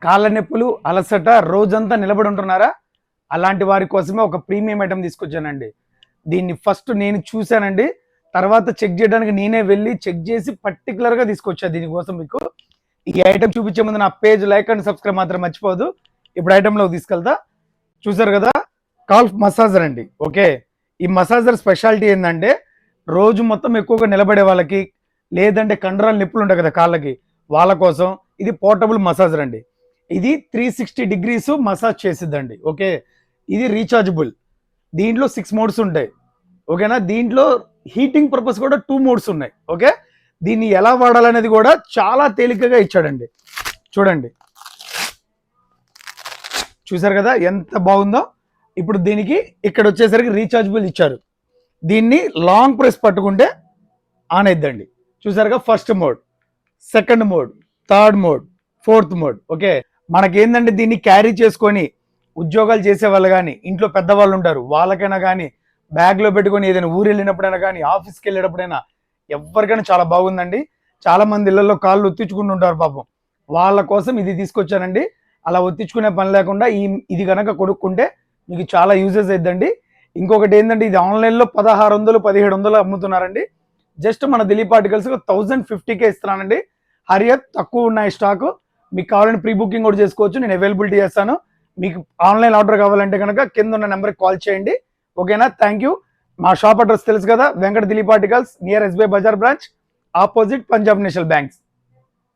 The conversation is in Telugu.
కాళ్ళ నొప్పులు, అలసట, రోజంతా నిలబడి ఉంటున్నారా? అలాంటి వారి కోసమే ఒక ప్రీమియం ఐటమ్ తీసుకొచ్చానండి. దీన్ని ఫస్ట్ నేను చూశానండి. తర్వాత చెక్ చేయడానికి నేనే వెళ్ళి చెక్ చేసి పర్టికులర్గా తీసుకొచ్చా దీనికోసం మీకు. ఈ ఐటమ్ చూపించే ముందు నా పేజ్ లైక్ అండ్ సబ్స్క్రైబ్ మాత్రం మర్చిపోదు. ఇప్పుడు ఐటెంలోకి తీసుకెళ్తా. చూసారు కదా, కాల్ఫ్ మసాజర్ అండి. ఓకే, ఈ మసాజర్ స్పెషాలిటీ ఏంటంటే రోజు మొత్తం ఎక్కువగా నిలబడే వాళ్ళకి, లేదంటే కండరాల నొప్పులు ఉంటాయి కదా కాళ్ళకి, వాళ్ళ కోసం ఇది పోర్టబుల్ మసాజర్ అండి. ఇది 360 డిగ్రీస్ మసాజ్ చేసిద్దండి. ఓకే, ఇది రీఛార్జబుల్. దీంట్లో 6 మోడ్స్ ఉంటాయి. ఓకేనా, దీంట్లో హీటింగ్ పర్పస్ కూడా 2 మోడ్స్ ఉన్నాయి. ఓకే, దీన్ని ఎలా వాడాలనేది కూడా చాలా తేలికగా ఇచ్చాడండి. చూడండి, చూసారు కదా ఎంత బాగుందో. ఇప్పుడు దీనికి ఇక్కడ వచ్చేసరికి రీఛార్జబుల్ ఇచ్చారు. దీన్ని లాంగ్ ప్రెస్ పట్టుకుంటే ఆన్ అయిద్దండి. చూసారుగా, first mode, second mode, third mode, fourth mode. Okay, మనకేందంటే దీన్ని క్యారీ చేసుకొని ఉద్యోగాలు చేసే వాళ్ళు కానీ, ఇంట్లో పెద్దవాళ్ళు ఉంటారు, వాళ్ళకైనా కానీ బ్యాగ్లో పెట్టుకొని ఏదైనా ఊరు వెళ్ళినప్పుడైనా కానీ, ఆఫీస్కి వెళ్ళేటప్పుడైనా ఎవరికైనా చాలా బాగుందండి. చాలా మంది ఇళ్లలో కాళ్ళు ఒత్తించుకుంటూ ఉంటారు పాపం, వాళ్ళ కోసం ఇది తీసుకొచ్చానండి. అలా ఒత్తించుకునే పని లేకుండా ఇది కనుక కొనుక్కుంటే మీకు చాలా యూజెస్ అయిద్దండి. ఇంకొకటి ఏంటంటే ఇది ఆన్లైన్లో 1600 1700 అమ్ముతున్నారండి. జస్ట్ మన దిలీప్ ఆర్టికల్స్ 1050కే ఇస్తున్నానండి. హరియత్, తక్కువ ఉన్నాయి స్టాకు. మీకు కావాలంటే ప్రీ బుకింగ్ కూడా చేసుకోవచ్చు, నేను అవైలబిలిటీ చేస్తాను. మీకు ఆన్లైన్ ఆర్డర్ కావాలంటే కనుక కింద ఉన్న నెంబర్కి కాల్ చేయండి. ఓకేనా, థ్యాంక్ యూ. మా షాప్ అడ్రస్ తెలుసు కదా, Venkata Dilip articles, near SBI Bazaar branch, opposite Punjab National banks.